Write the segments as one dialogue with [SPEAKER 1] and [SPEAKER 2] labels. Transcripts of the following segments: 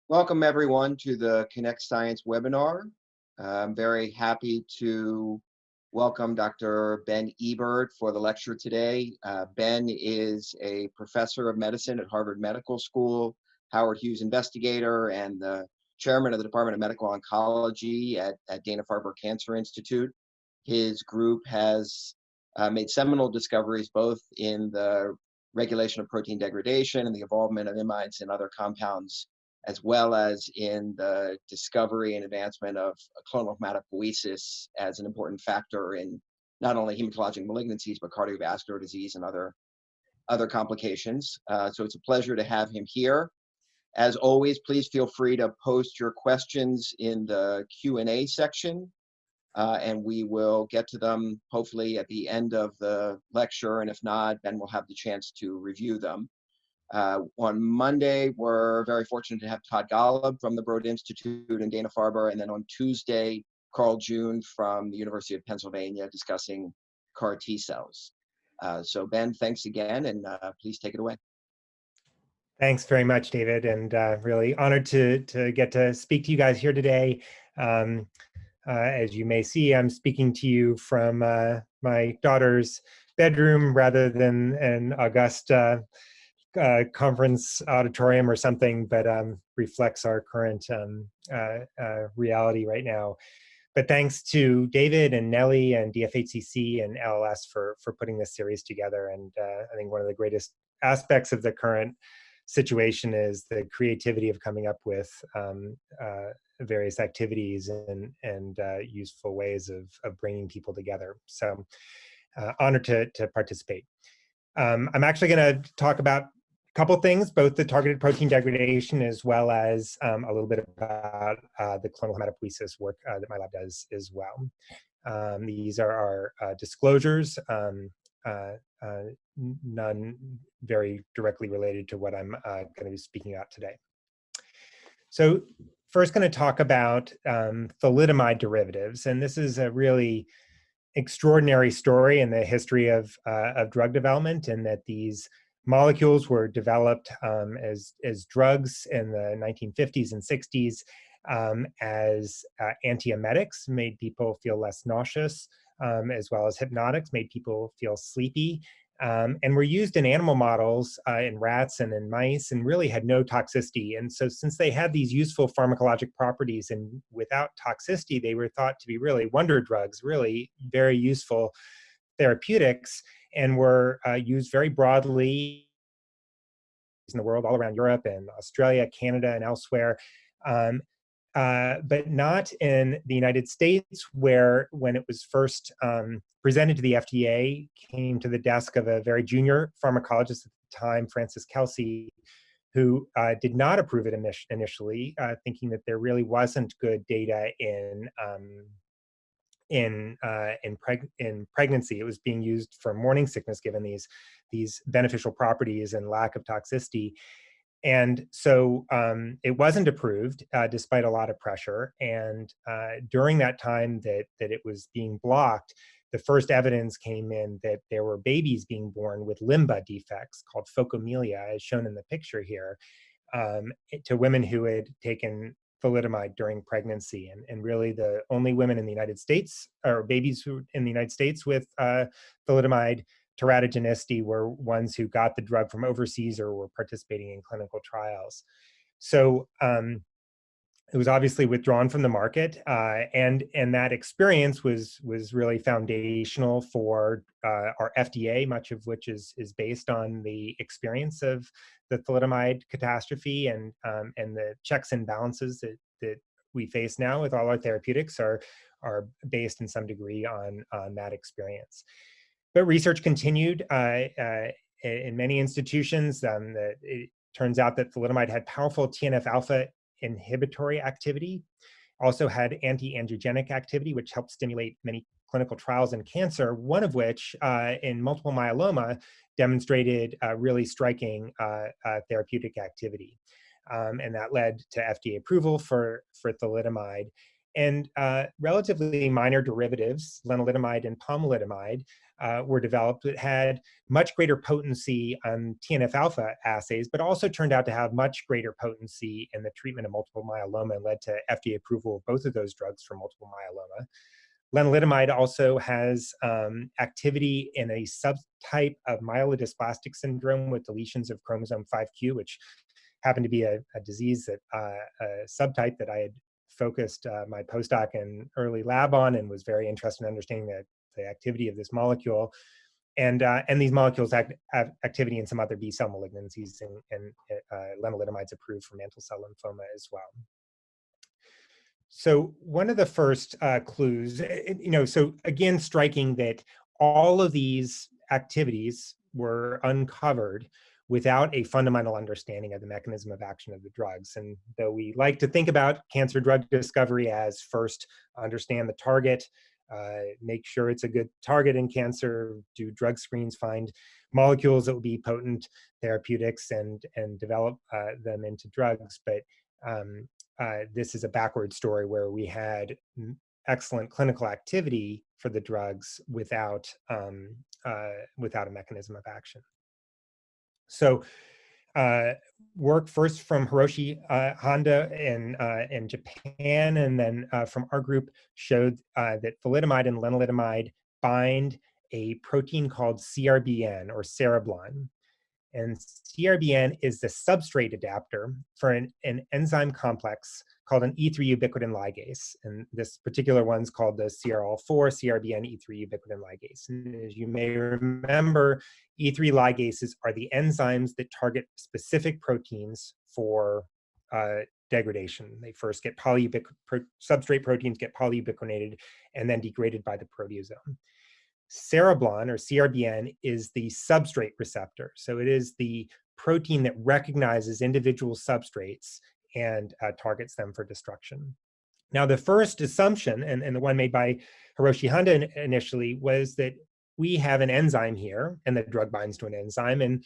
[SPEAKER 1] Welcome everyone to the Connect Science webinar. I'm very happy to welcome Dr. Ben Ebert for the lecture today. Ben is a professor of medicine at Harvard Medical School, Howard Hughes investigator, and the chairman of the Department of Medical Oncology at Dana Farber Cancer Institute. His group has made seminal discoveries both in the regulation of protein degradation and the involvement of imides and other compounds, as well as in the discovery and advancement of clonal hematopoiesis as an important factor in not only hematologic malignancies, but cardiovascular disease and other complications. So it's a pleasure to have him here. As always, please feel free to post your questions in the Q&A section, and we will get to them hopefully at the end of the lecture, and if not, Ben will have the chance to review them. On Monday, we're very fortunate to have Todd Golub from the Broad Institute and Dana Farber, and then on Tuesday, Carl June from the University of Pennsylvania discussing CAR T cells. So Ben, thanks again, and please take it away.
[SPEAKER 2] Thanks very much, David, and really honored to get to speak to you guys here today. As you may see, I'm speaking to you from my daughter's bedroom rather than an august conference auditorium or something, but reflects our current reality right now. But thanks to David and Nellie and DFHCC and LLS for putting this series together. And I think one of the greatest aspects of the current situation is the creativity of coming up with various activities and useful ways of bringing people together. So honored to participate. I'm actually going to talk about a couple things, both the targeted protein degradation as well as a little bit about the clonal hematopoiesis work that my lab does as well. These are our disclosures, none very directly related to what I'm going to be speaking about today. So first going to talk about thalidomide derivatives, and this is a really extraordinary story in the history of drug development, and that these molecules were developed as drugs in the 1950s and 60s as antiemetics, made people feel less nauseous, as well as hypnotics, made people feel sleepy, and were used in animal models in rats and in mice, and really had no toxicity. And so since they had these useful pharmacologic properties and without toxicity, they were thought to be really wonder drugs, really very useful therapeutics, and were used very broadly in the world, all around Europe and Australia, Canada, and elsewhere. But not in the United States, where when it was first presented to the FDA, came to the desk of a very junior pharmacologist at the time, Francis Kelsey, who did not approve it initially, thinking that there really wasn't good data in pregnancy. It was being used for morning sickness, given these beneficial properties and lack of toxicity. And so it wasn't approved despite a lot of pressure. And during that time that it was being blocked, the first evidence came in that there were babies being born with limba defects called phocomelia, as shown in the picture here, to women who had taken thalidomide during pregnancy. And really the only women in the United States, or babies who in the United States with thalidomide teratogenicity, were ones who got the drug from overseas or were participating in clinical trials. So it was obviously withdrawn from the market, and that experience was really foundational for our FDA, much of which is based on the experience of the thalidomide catastrophe, and the checks and balances that we face now with all our therapeutics are based in some degree on that experience. But research continued in many institutions. It turns out that thalidomide had powerful TNF-alpha inhibitory activity, also had anti-angiogenic activity, which helped stimulate many clinical trials in cancer, one of which in multiple myeloma demonstrated really striking therapeutic activity. And that led to FDA approval for thalidomide. And relatively minor derivatives, lenalidomide and pomalidomide, were developed that had much greater potency on TNF-alpha assays, but also turned out to have much greater potency in the treatment of multiple myeloma and led to FDA approval of both of those drugs for multiple myeloma. Lenalidomide also has activity in a subtype of myelodysplastic syndrome with deletions of chromosome 5q, which happened to be a disease that a subtype that I had focused my postdoc and early lab on, and was very interested in understanding the activity of this molecule. And these molecules have activity in some other B-cell malignancies, and lenalidomide's approved for mantle cell lymphoma as well. So one of the first clues, so again, striking that all of these activities were uncovered without a fundamental understanding of the mechanism of action of the drugs. And though we like to think about cancer drug discovery as first understand the target, make sure it's a good target in cancer, do drug screens, find molecules that will be potent therapeutics, and develop them into drugs. But this is a backward story where we had excellent clinical activity for the drugs without a mechanism of action. So work first from Hiroshi Honda in Japan, and then from our group showed that thalidomide and lenalidomide bind a protein called CRBN, or cereblon. And CRBN is the substrate adapter for an enzyme complex called an E3 ubiquitin ligase. And this particular one's called the CRL4 CRBN E3 ubiquitin ligase. And as you may remember, E3 ligases are the enzymes that target specific proteins for degradation. They first get substrate proteins get polyubiquitinated and then degraded by the proteasome. Cereblon, or CRBN, is the substrate receptor. So it is the protein that recognizes individual substrates and targets them for destruction. Now, the first assumption, and the one made by Hiroshi Honda initially, was that we have an enzyme here, and the drug binds to an enzyme, and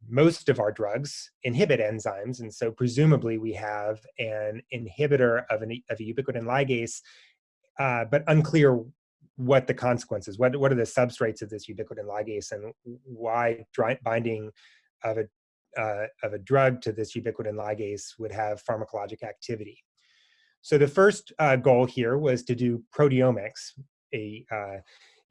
[SPEAKER 2] most of our drugs inhibit enzymes, and so presumably we have an inhibitor of a ubiquitin ligase, but unclear what the consequences, what are the substrates of this ubiquitin ligase, and why binding of a drug to this ubiquitin ligase would have pharmacologic activity. So the first goal here was to do proteomics. A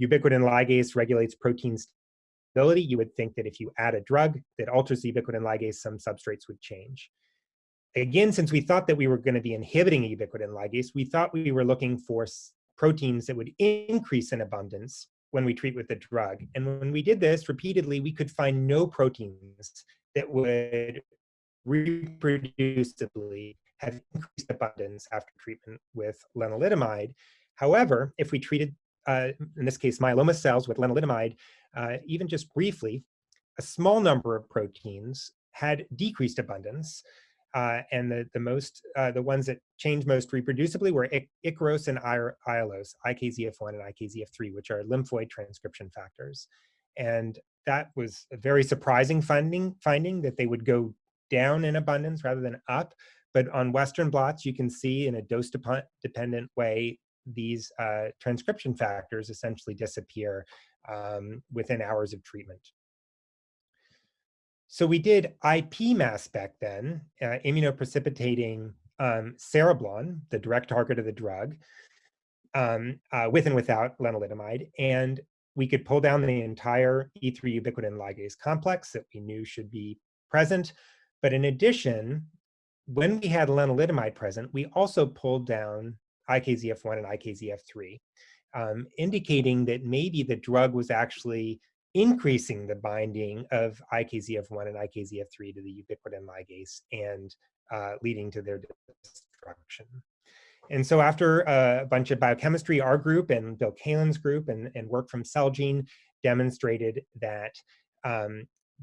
[SPEAKER 2] ubiquitin ligase regulates protein stability. You would think that if you add a drug that alters the ubiquitin ligase, some substrates would change. Again, since we thought that we were going to be inhibiting a ubiquitin ligase, we thought we were looking for proteins that would increase in abundance when we treat with the drug. And when we did this repeatedly, we could find no proteins that would reproducibly have increased abundance after treatment with lenalidomide. However, if we treated, in this case, myeloma cells with lenalidomide, even just briefly, a small number of proteins had decreased abundance. And the ones that changed most reproducibly were Ikaros and Aiolos, IKZF1 and IKZF3, which are lymphoid transcription factors. And that was a very surprising finding that they would go down in abundance rather than up. But on Western blots, you can see in a dose-dependent way, these transcription factors essentially disappear within hours of treatment. So we did IP mass back then, immunoprecipitating cereblon, the direct target of the drug, with and without lenalidomide. And we could pull down the entire E3 ubiquitin ligase complex that we knew should be present. But in addition, when we had lenalidomide present, we also pulled down IKZF1 and IKZF3, indicating that maybe the drug was actually increasing the binding of IKZF1 and IKZF3 to the ubiquitin ligase and leading to their destruction. And so after a bunch of biochemistry, our group and Bill Kalin's group and work from Celgene demonstrated that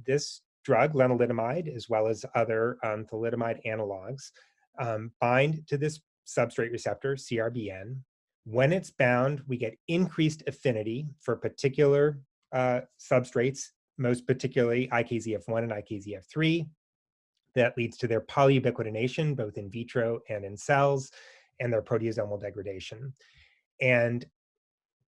[SPEAKER 2] this drug, lenalidomide, as well as other thalidomide analogs, bind to this substrate receptor, CRBN. When it's bound, we get increased affinity for particular substrates, most particularly IKZF1 and IKZF3. That leads to their polyubiquitination, both in vitro and in cells. and their proteasomal degradation. And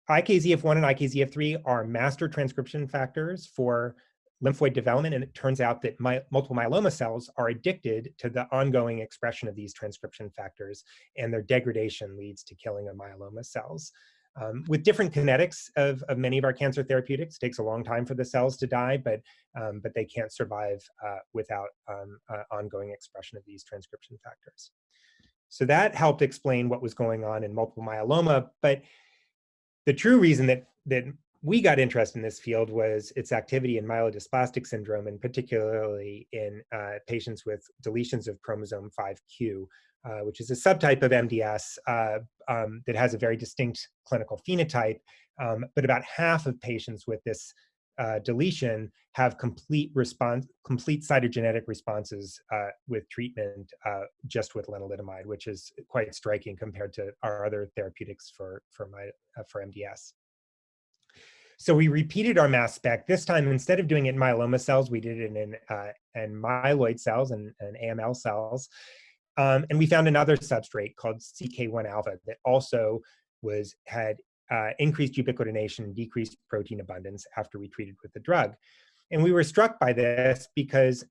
[SPEAKER 2] IKZF1 and IKZF3 are master transcription factors for lymphoid development, and it turns out that multiple myeloma cells are addicted to the ongoing expression of these transcription factors, and their degradation leads to killing of myeloma cells. With different kinetics of many of our cancer therapeutics, it takes a long time for the cells to die, but they can't survive without ongoing expression of these transcription factors. So that helped explain what was going on in multiple myeloma, but the true reason that we got interested in this field was its activity in myelodysplastic syndrome, and particularly in patients with deletions of chromosome 5q, which is a subtype of MDS that has a very distinct clinical phenotype. But about half of patients with this deletion have complete cytogenetic responses with treatment just with lenalidomide, which is quite striking compared to our other therapeutics for MDS. So we repeated our mass spec. This time, instead of doing it in myeloma cells, we did it in myeloid cells and AML cells. And we found another substrate called CK1 alpha that also had increased ubiquitination and decreased protein abundance after we treated with the drug. And we were struck by this because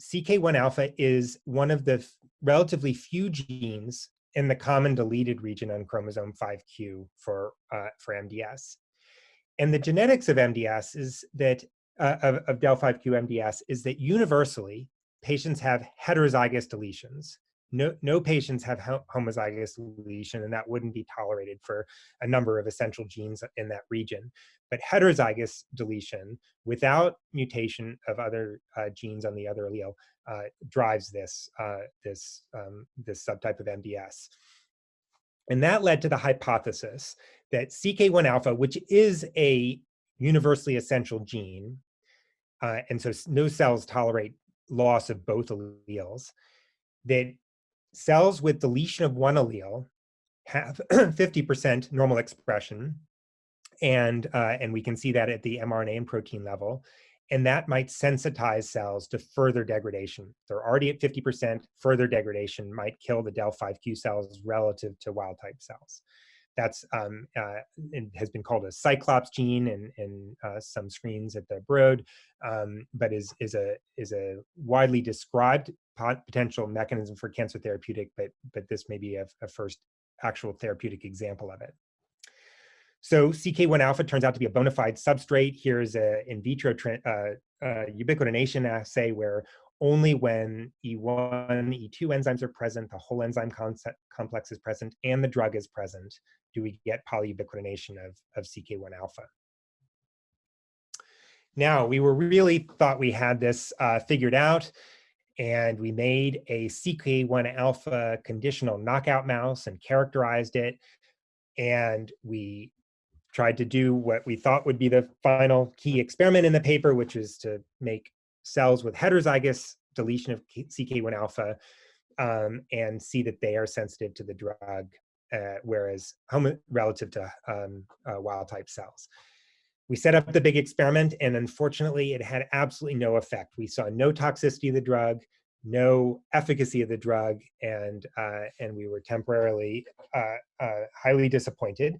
[SPEAKER 2] CK1 alpha is one of the relatively few genes in the common deleted region on chromosome 5q for MDS. And the genetics of MDS is that, of del5q MDS, is that universally patients have heterozygous deletions. No patients have homozygous deletion, and that wouldn't be tolerated for a number of essential genes in that region. But heterozygous deletion without mutation of other genes on the other allele drives this subtype of MDS. And that led to the hypothesis that CK1 alpha, which is a universally essential gene, and so no cells tolerate loss of both alleles, that cells with deletion of one allele have 50% normal expression, and we can see that at the mRNA and protein level, and that might sensitize cells to further degradation. They're already at 50%, further degradation might kill the del5q cells relative to wild type cells. That's it has been called a cyclops gene in some screens at the Broad, but is a widely described potential mechanism for cancer therapeutic, but this may be a first actual therapeutic example of it. So CK1 alpha turns out to be a bona fide substrate. Here's a in vitro ubiquitination assay where only when E1, E2 enzymes are present, the whole enzyme complex is present, and the drug is present, do we get polyubiquitination of CK1 alpha. Now, we really thought we had this figured out, and we made a CK1 alpha conditional knockout mouse and characterized it, and we tried to do what we thought would be the final key experiment in the paper, which is to make cells with heterozygous deletion of CK1 alpha and see that they are sensitive to the drug, whereas relative to wild type cells. We set up the big experiment, and unfortunately, it had absolutely no effect. We saw no toxicity of the drug, no efficacy of the drug, and we were temporarily highly disappointed.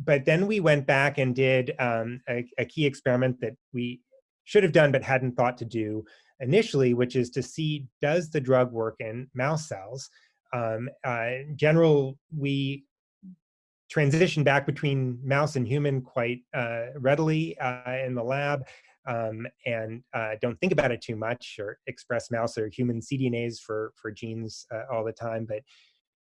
[SPEAKER 2] But then we went back and did a key experiment that we should have done but hadn't thought to do initially, which is to see, does the drug work in mouse cells? In general, we transition back between mouse and human quite readily in the lab, and don't think about it too much or express mouse or human cDNAs for genes all the time, but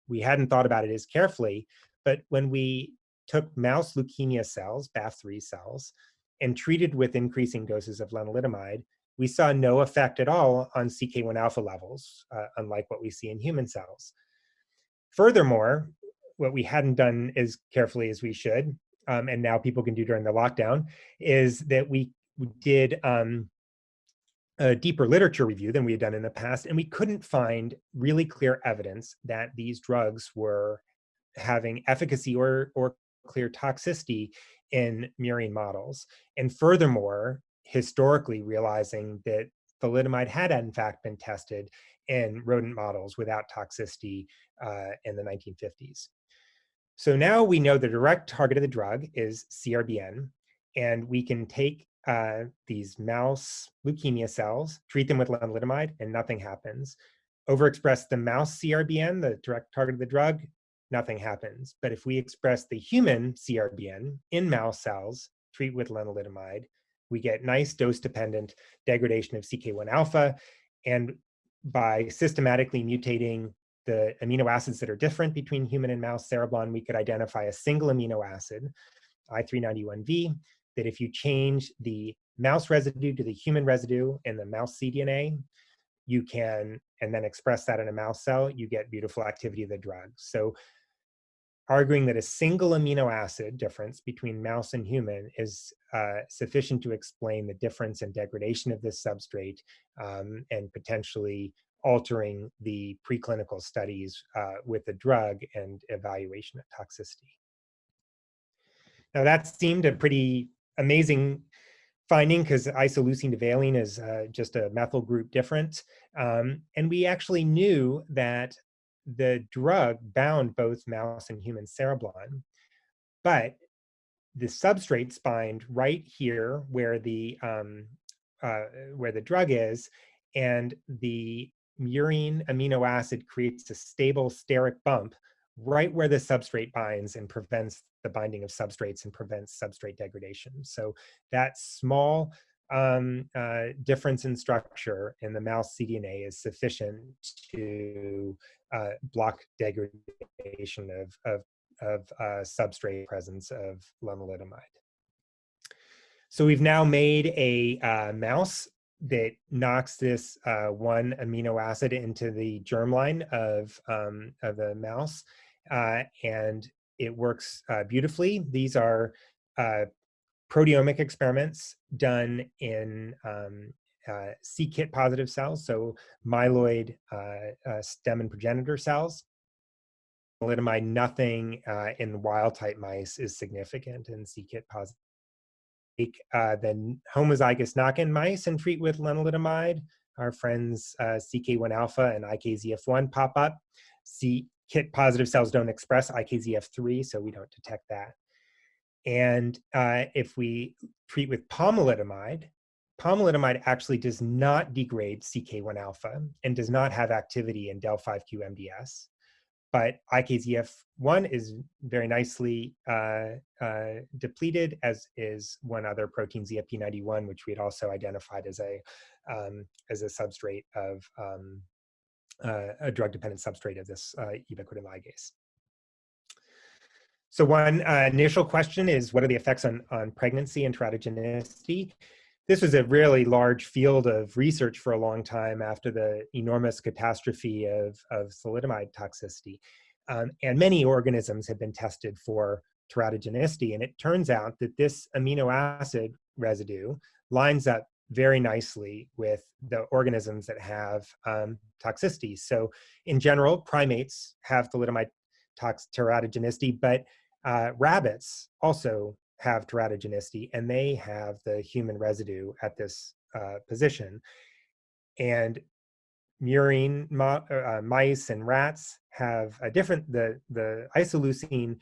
[SPEAKER 2] we hadn't thought about it as carefully. But when we took mouse leukemia cells, BAF3 cells, and treated with increasing doses of lenalidomide, we saw no effect at all on CK1 alpha levels, unlike what we see in human cells. Furthermore, what we hadn't done as carefully as we should, and now people can do during the lockdown, is that we did a deeper literature review than we had done in the past, and we couldn't find really clear evidence that these drugs were having efficacy or clear toxicity in murine models. And furthermore, historically realizing that thalidomide had in fact been tested in rodent models without toxicity in the 1950s. So now we know the direct target of the drug is CRBN, and we can take these mouse leukemia cells, treat them with lenalidomide, and nothing happens. Overexpress the mouse CRBN, the direct target of the drug, nothing happens. But if we express the human CRBN in mouse cells, treat with lenalidomide, we get nice dose-dependent degradation of CK1 alpha. And by systematically mutating the amino acids that are different between human and mouse cereblon, we could identify a single amino acid, I391V, that if you change the mouse residue to the human residue in the mouse cDNA, you can, and then express that in a mouse cell, you get beautiful activity of the drug. So arguing that a single amino acid difference between mouse and human is sufficient to explain the difference in degradation of this substrate and potentially altering the preclinical studies with the drug and evaluation of toxicity. Now that seemed a pretty amazing finding because isoleucine to valine is just a methyl group difference. And we actually knew that the drug bound both mouse and human cereblon, but the substrates bind right here where the drug is, and the murine amino acid creates a stable steric bump right where the substrate binds and prevents the binding of substrates and prevents substrate degradation. So that small difference in structure in the mouse cDNA is sufficient to block degradation of substrate presence of lenalidomide. So we've now made a mouse that knocks this one amino acid into the germline of the mouse, and it works beautifully. These are proteomic experiments done in c-KIT positive cells, so myeloid stem and progenitor cells. Lenalidomide, nothing in wild type mice is significant in c-KIT positive. The homozygous knock-in mice and treat with lenalidomide. Our friends CK1 alpha and IKZF1 pop up. c-KIT positive cells don't express IKZF3, so we don't detect that. And if we treat with pomalidomide, pomalidomide actually does not degrade CK1 alpha and does not have activity in del5Q MDS. But IKZF1 is very nicely depleted, as is one other protein, ZFP91, which we had also identified as a substrate of a drug-dependent substrate of this ubiquitin ligase. So one initial question is, what are the effects on pregnancy and teratogenicity? This was a really large field of research for a long time after the enormous catastrophe of thalidomide toxicity. And many organisms have been tested for teratogenicity. And it turns out that this amino acid residue lines up very nicely with the organisms that have toxicity. So in general, primates have thalidomide teratogenicity, but rabbits also have teratogenicity, and they have the human residue at this position. And murine mice and rats have a different, the isoleucine,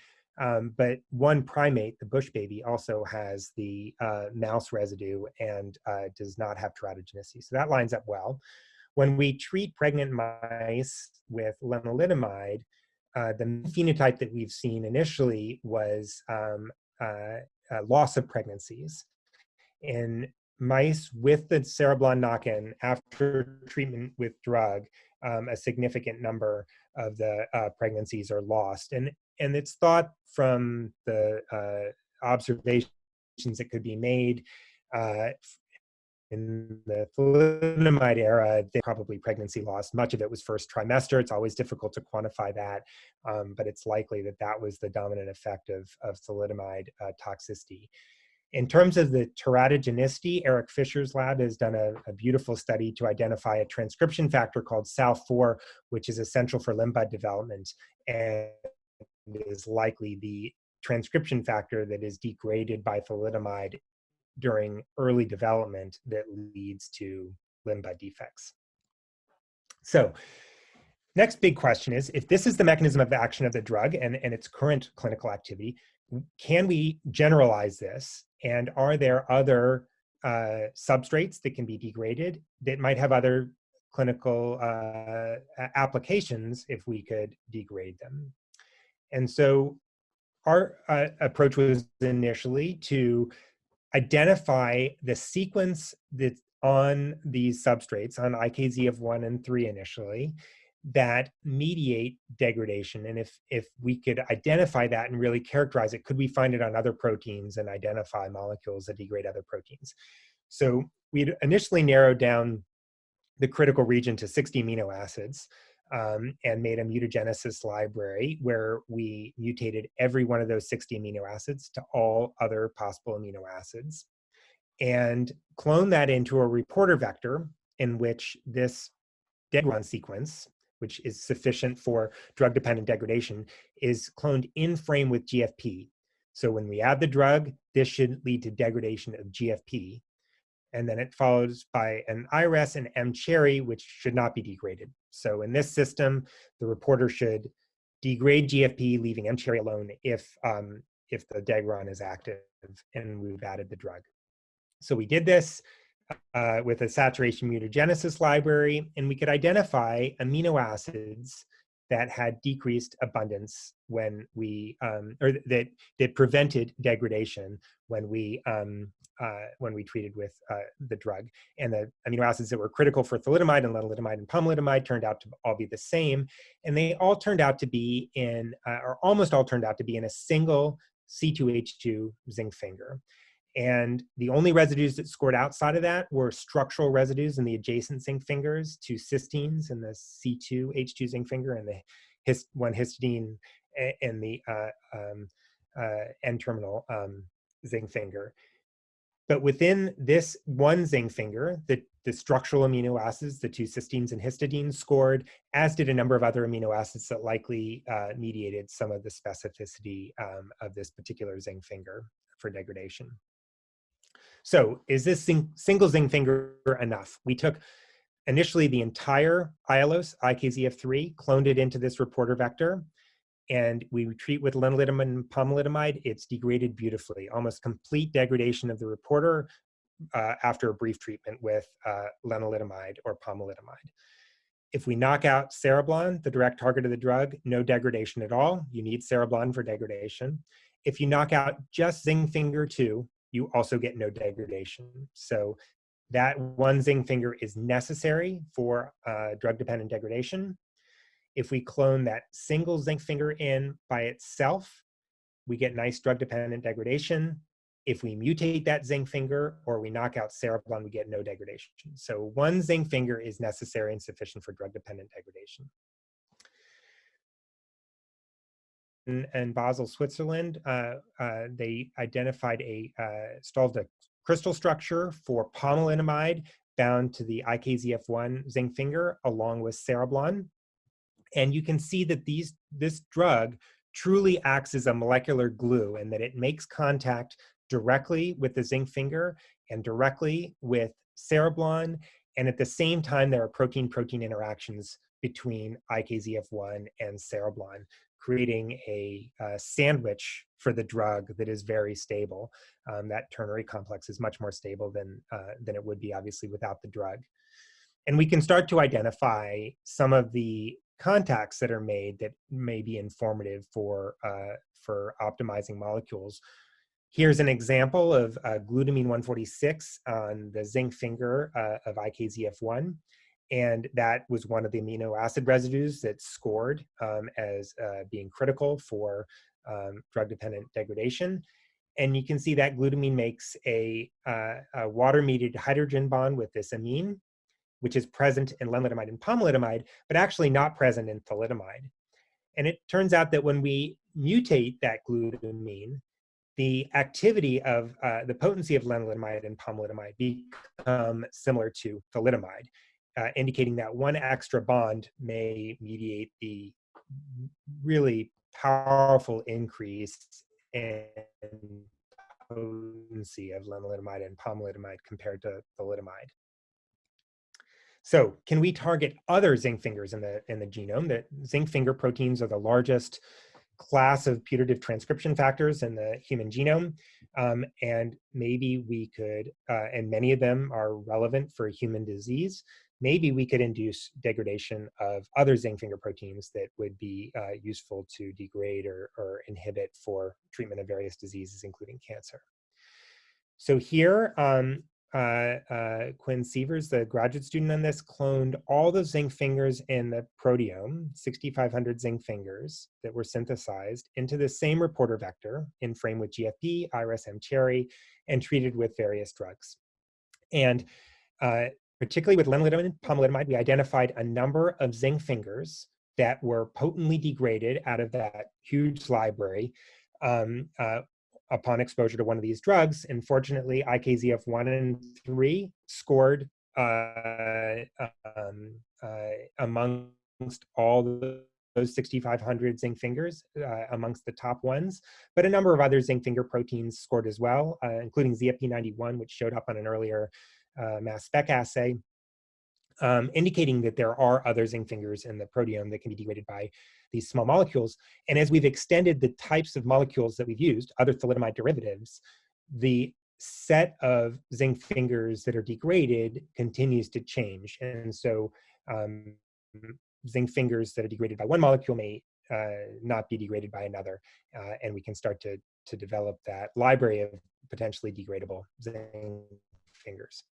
[SPEAKER 2] but one primate, the bush baby, also has the mouse residue and does not have teratogenicity. So that lines up well. When we treat pregnant mice with lenalidomide, the phenotype that we've seen initially was loss of pregnancies. In mice with the cereblon knock-in after treatment with drug, a significant number of the pregnancies are lost. And it's thought from the observations that could be made in the thalidomide era, they probably pregnancy loss. Much of it was first trimester. It's always difficult to quantify that, but it's likely that that was the dominant effect of thalidomide toxicity. In terms of the teratogenicity, Eric Fisher's lab has done a beautiful study to identify a transcription factor called SALF4, which is essential for limb bud development and is likely the transcription factor that is degraded by thalidomide during early development that leads to limb bud defects. So next big question is, if this is the mechanism of action of the drug and its current clinical activity, can we generalize this? And are there other substrates that can be degraded that might have other clinical applications if we could degrade them? And so our approach was initially to identify the sequence that's on these substrates, on IKZF1 and 3 initially, that mediate degradation. And if we could identify that and really characterize it, could we find it on other proteins and identify molecules that degrade other proteins? So we initially narrowed down the critical region to 60 amino acids and made a mutagenesis library where we mutated every one of those 60 amino acids to all other possible amino acids and cloned that into a reporter vector in which this degron sequence, which is sufficient for drug-dependent degradation, is cloned in frame with GFP. So when we add the drug, this should lead to degradation of GFP. And then it follows by an IRES and M-cherry, which should not be degraded. So in this system, the reporter should degrade GFP, leaving M-cherry alone if the degron is active and we've added the drug. So we did this with a saturation mutagenesis library, and we could identify amino acids that had decreased abundance when we, or that prevented degradation when we treated with the drug. And the amino acids that were critical for thalidomide and lenalidomide and pomalidomide turned out to all be the same. And they all turned out to be in, or almost all turned out to be in a single C2H2 zinc finger. And the only residues that scored outside of that were structural residues in the adjacent zinc fingers, 2 cysteines in the C2H2 zinc finger, and the 1 histidine in the N-terminal zinc finger. But within this 1 zinc finger, the structural amino acids, the 2 cysteines and histidines scored, as did a number of other amino acids that likely mediated some of the specificity of this particular zinc finger for degradation. So is this single zinc finger enough? We took initially the entire ialose, IKZF3, cloned it into this reporter vector, and we treat with lenalidomide and pomalidomide. It's degraded beautifully, almost complete degradation of the reporter after a brief treatment with lenalidomide or pomalidomide. If we knock out cereblon, the direct target of the drug, no degradation at all. You need cereblon for degradation. If you knock out just zinc finger 2, you also get no degradation. So that 1 zinc finger is necessary for drug-dependent degradation. If we clone that single zinc finger in by itself, we get nice drug-dependent degradation. If we mutate that zinc finger or we knock out cereblon, we get no degradation. So 1 zinc finger is necessary and sufficient for drug-dependent degradation. In Basel, Switzerland, they identified solved a crystal structure for pomalidomide bound to the IKZF1 zinc finger along with cereblon. And you can see that this drug truly acts as a molecular glue and that it makes contact directly with the zinc finger and directly with cereblon. And at the same time, there are protein-protein interactions between IKZF1 and cereblon, creating a sandwich for the drug that is very stable. That ternary complex is much more stable than it would be, obviously, without the drug. And we can start to identify some of the contacts that are made that may be informative for optimizing molecules. Here's an example of glutamine 146 on the zinc finger of IKZF1. And that was one of the amino acid residues that scored as being critical for drug-dependent degradation. And you can see that glutamine makes a water-mediated hydrogen bond with this amine, which is present in lenalidomide and pomalidomide, but actually not present in thalidomide. And it turns out that when we mutate that glutamine, the activity of the potency of lenalidomide and pomalidomide become similar to thalidomide, indicating that 1 extra bond may mediate the really powerful increase in potency of lenalidomide and pomalidomide compared to thalidomide. So can we target other zinc fingers in the genome? The zinc finger proteins are the largest class of putative transcription factors in the human genome. And maybe we could, and many of them are relevant for human disease, maybe we could induce degradation of other zinc finger proteins that would be useful to degrade or inhibit for treatment of various diseases, including cancer. So here, Quinn Sievers, the graduate student on this, cloned all the zinc fingers in the proteome, 6,500 zinc fingers that were synthesized into the same reporter vector in frame with GFP, IRIS, and Cherry, and treated with various drugs. And particularly with lenalidomide and pomalidomide, we identified a number of zinc fingers that were potently degraded out of that huge library upon exposure to one of these drugs. And fortunately, IKZF1 and 3 scored amongst all those 6,500 zinc fingers, amongst the top ones. But a number of other zinc finger proteins scored as well, including ZFP91, which showed up on an earlier mass spec assay, indicating that there are other zinc fingers in the proteome that can be degraded by these small molecules. And as we've extended the types of molecules that we've used, other thalidomide derivatives, the set of zinc fingers that are degraded continues to change. And so zinc fingers that are degraded by one molecule may not be degraded by another. And we can start to develop that library of potentially degradable zinc fingers.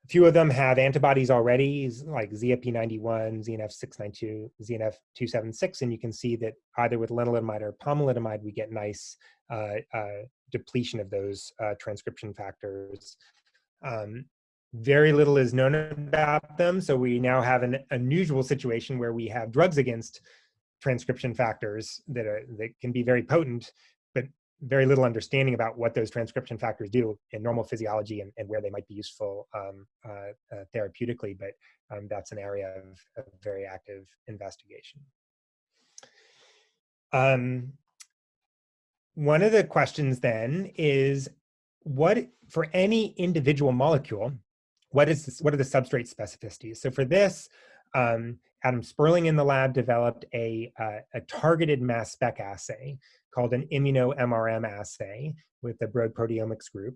[SPEAKER 2] A few of them have antibodies already, like ZFP91, ZNF692, ZNF276, and you can see that either with lenalidomide or pomalidomide, we get nice depletion of those transcription factors. Very little is known about them, so we now have an unusual situation where we have drugs against transcription factors that can be very potent, but very little understanding about what those transcription factors do in normal physiology and where they might be useful therapeutically, but that's an area of very active investigation. One of the questions then is, for any individual molecule, what are the substrate specificities? So for this, Adam Sperling in the lab developed a targeted mass spec assay called an immuno-MRM assay with the Broad Proteomics group.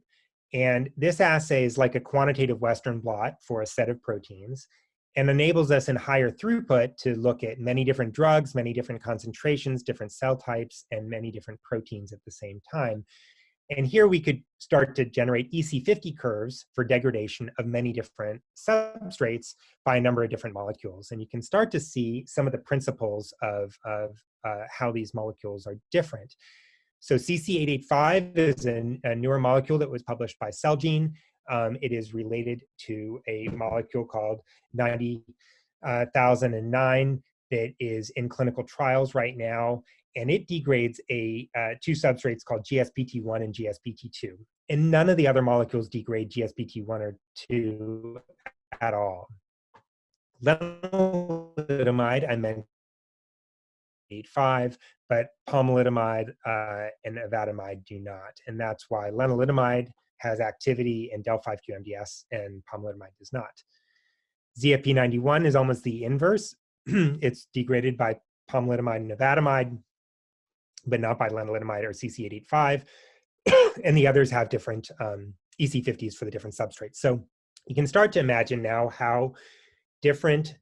[SPEAKER 2] And this assay is like a quantitative Western blot for a set of proteins and enables us in higher throughput to look at many different drugs, many different concentrations, different cell types, and many different proteins at the same time. And here we could start to generate EC50 curves for degradation of many different substrates by a number of different molecules. And you can start to see some of the principles of how these molecules are different. So CC885 is a newer molecule that was published by Celgene. It is related to a molecule called 90,009 that is in clinical trials right now. And it degrades two substrates called GSPT1 and GSPT2. And none of the other molecules degrade GSPT1 or 2 at all. Lenalidomide, I mentioned 8.5, but pomalidomide and evadomide do not. And that's why lenalidomide has activity in del(5q) and pomalidomide does not. ZFP91 is almost the inverse. It's degraded by pomalidomide and evadomide, but not by lenalidomide or CC885. And the others have different EC50s for the different substrates. So you can start to imagine now how different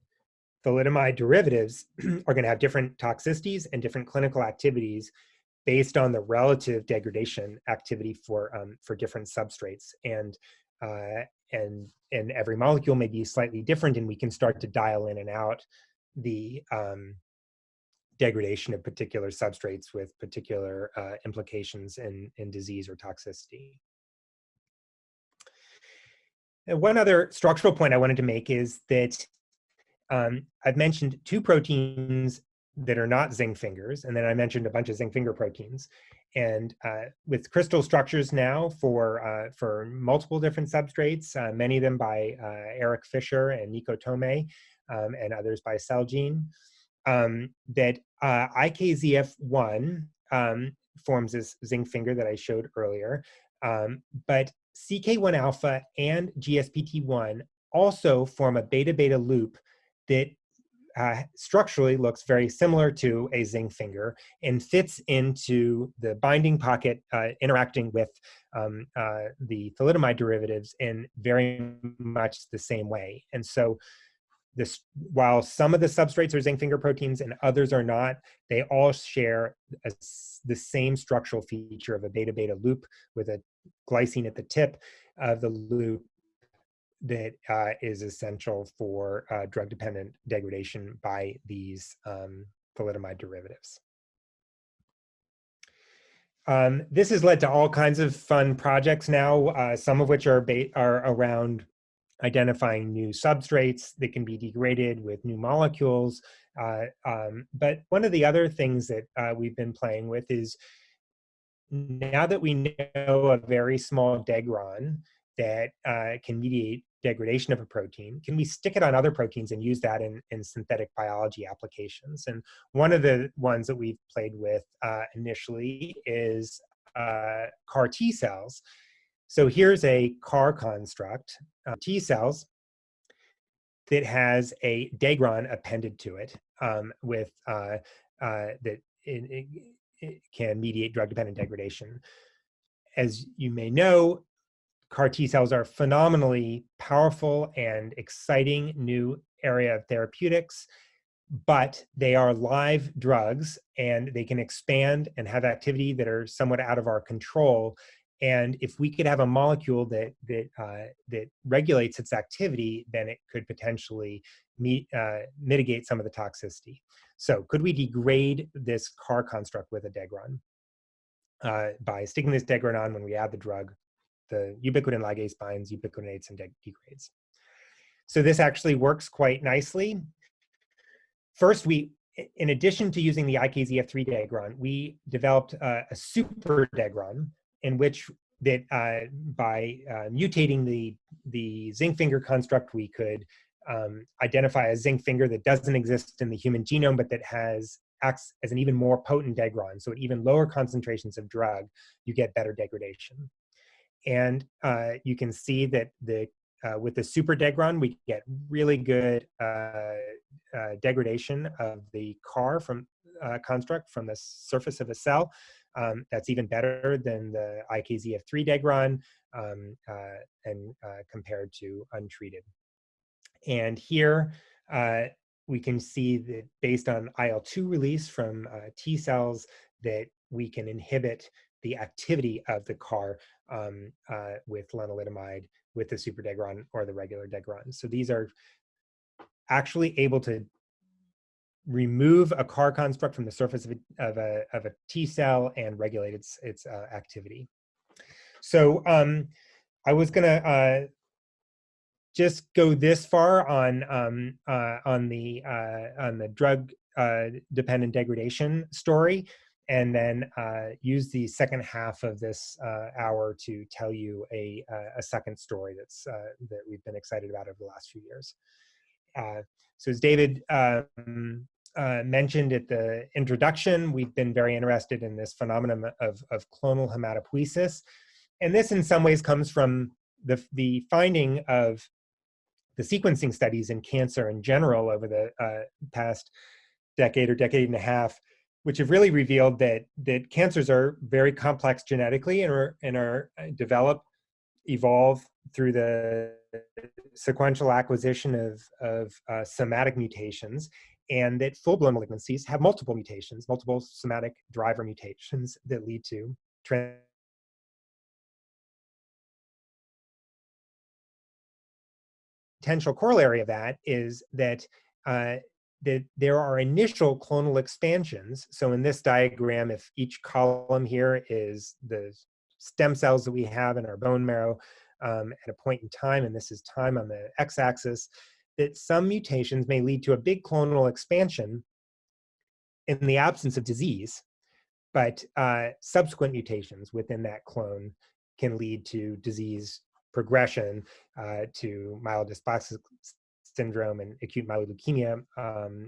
[SPEAKER 2] thalidomide derivatives are going to have different toxicities and different clinical activities based on the relative degradation activity for different substrates. And every molecule may be slightly different, and we can start to dial in and out the degradation of particular substrates with particular implications in disease or toxicity. And one other structural point I wanted to make is that I've mentioned two proteins that are not zinc fingers, and then I mentioned a bunch of zinc finger proteins. And with crystal structures now for multiple different substrates, many of them by Eric Fisher and Nico Tomei, and others by Celgene, that IKZF1 forms this zinc finger that I showed earlier, but CK1 alpha and GSPT1 also form a beta-beta loop that structurally looks very similar to a zinc finger and fits into the binding pocket interacting with the thalidomide derivatives in very much the same way. And so while some of the substrates are zinc finger proteins and others are not, they all share the same structural feature of a beta-beta loop with a glycine at the tip of the loop that is essential for drug-dependent degradation by these thalidomide derivatives. This has led to all kinds of fun projects now, some of which are around identifying new substrates that can be degraded with new molecules. But one of the other things that we've been playing with is, now that we know a very small degron that can mediate degradation of a protein, can we stick it on other proteins and use that in synthetic biology applications? And one of the ones that we've played with initially is CAR T cells. So here's a CAR construct, T cells, that has a degron appended to it with that it can mediate drug-dependent degradation. As you may know, CAR T cells are phenomenally powerful and exciting new area of therapeutics, but they are live drugs and they can expand and have activity that are somewhat out of our control. And if we could have a molecule that regulates its activity, then it could potentially mitigate some of the toxicity. So could we degrade this CAR construct with a degron? By sticking this degron on when we add the drug, the ubiquitin ligase binds, ubiquitinates, and degrades. So this actually works quite nicely. First, in addition to using the IKZF3 degron, we developed a super degron in which by mutating the zinc finger construct, we could identify a zinc finger that doesn't exist in the human genome, but that acts as an even more potent degron. So at even lower concentrations of drug, you get better degradation. And you can see that with the super degron, we get really good degradation of the CAR construct from the surface of a cell. That's even better than the IKZF3 degron and compared to untreated. And here we can see that based on IL-2 release from T cells, that we can inhibit the activity of the CAR with lenalidomide, with the super degron or the regular degron. So these are actually able to remove a CAR construct from the surface of a T cell and regulate its activity. So I was gonna just go this far on the drug dependent degradation story, and then use the second half of this hour to tell you a second story that we've been excited about over the last few years. So as David mentioned at the introduction, we've been very interested in this phenomenon of clonal hematopoiesis. And this in some ways comes from the finding of the sequencing studies in cancer in general over the past decade or decade and a half, which have really revealed that cancers are very complex genetically and are evolve through the sequential acquisition of somatic mutations, and that full-blown malignancies have multiple mutations, multiple somatic driver mutations that lead to potential corollary of that is that that there are initial clonal expansions. So in this diagram, if each column here is the stem cells that we have in our bone marrow at a point in time, and this is time on the x-axis, that some mutations may lead to a big clonal expansion in the absence of disease, but subsequent mutations within that clone can lead to disease progression, to myelodysplastic syndrome and acute myeloid leukemia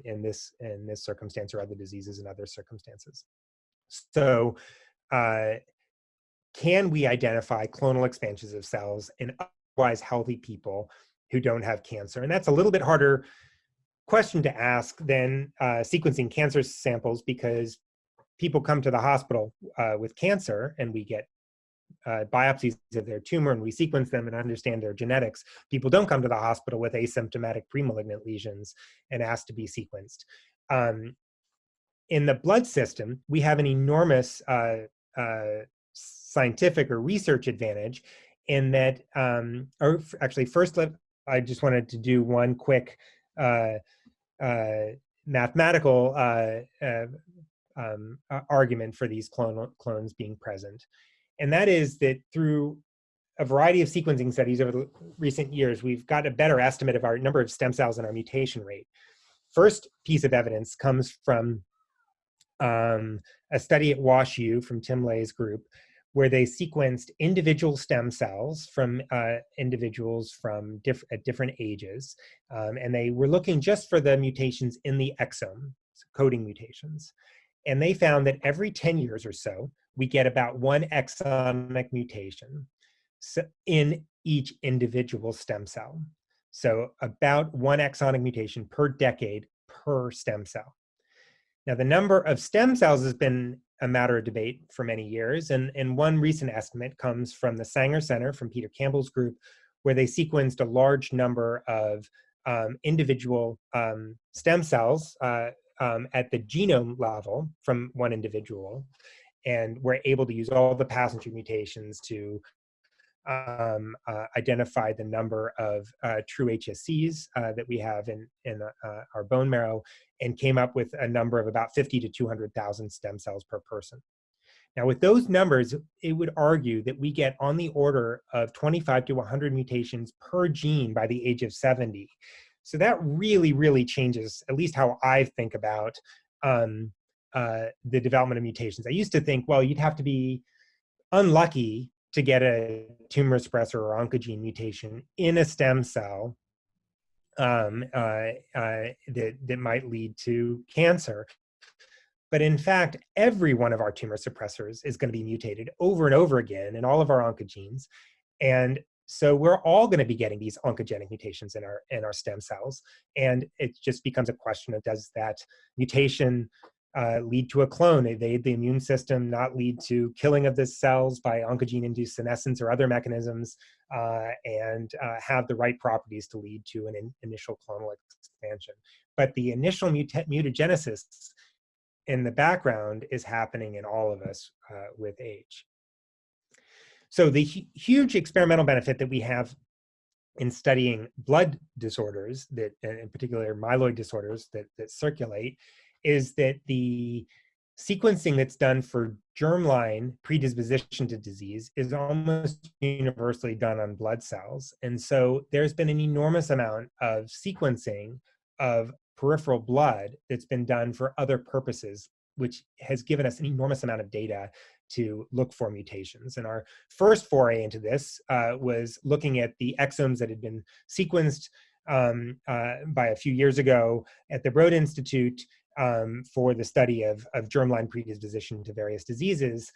[SPEAKER 2] in this circumstance, or other diseases in other circumstances. So can we identify clonal expansions of cells in otherwise healthy people who don't have cancer. And that's a little bit harder question to ask than sequencing cancer samples, because people come to the hospital with cancer and we get biopsies of their tumor and we sequence them and understand their genetics. People don't come to the hospital with asymptomatic premalignant lesions and ask to be sequenced. In the blood system, we have an enormous scientific or research advantage in that, or actually first, I just wanted to do one quick mathematical argument for these clones being present. And that is that through a variety of sequencing studies over the recent years, we've got a better estimate of our number of stem cells and our mutation rate. First piece of evidence comes from a study at WashU from Tim Lay's group, where they sequenced individual stem cells from individuals from at different ages. And they were looking just for the mutations in the exome, coding mutations. And they found that every 10 years or so, we get about one exonic mutation in each individual stem cell. So about one exonic mutation per decade per stem cell. Now, the number of stem cells has been a matter of debate for many years. And one recent estimate comes from the Sanger Center from Peter Campbell's group, where they sequenced a large number of individual stem cells at the genome level from one individual, and we're able to use all the passenger mutations to identify the number of true HSCs that we have in our bone marrow, and came up with a number of about 50 to 200,000 stem cells per person. Now, with those numbers, it would argue that we get on the order of 25 to 100 mutations per gene by the age of 70. So that really, really changes at least how I think about the development of mutations. I used to think, well, you'd have to be unlucky to get a tumor suppressor or oncogene mutation in a stem cell that might lead to cancer. But in fact, every one of our tumor suppressors is going to be mutated over and over again in all of our oncogenes. And so we're all going to be getting these oncogenic mutations in our stem cells. And it just becomes a question of, does that mutation lead to a clone, evade the immune system, not lead to killing of the cells by oncogene-induced senescence or other mechanisms, and have the right properties to lead to an initial clonal expansion. But the initial mutagenesis in the background is happening in all of us with age. So the huge experimental benefit that we have in studying blood disorders, that in particular myeloid disorders that circulate, is that the sequencing that's done for germline predisposition to disease is almost universally done on blood cells. And so there's been an enormous amount of sequencing of peripheral blood that's been done for other purposes, which has given us an enormous amount of data to look for mutations. And our first foray into this was looking at the exomes that had been sequenced by a few years ago at the Broad Institute for the study of germline predisposition to various diseases,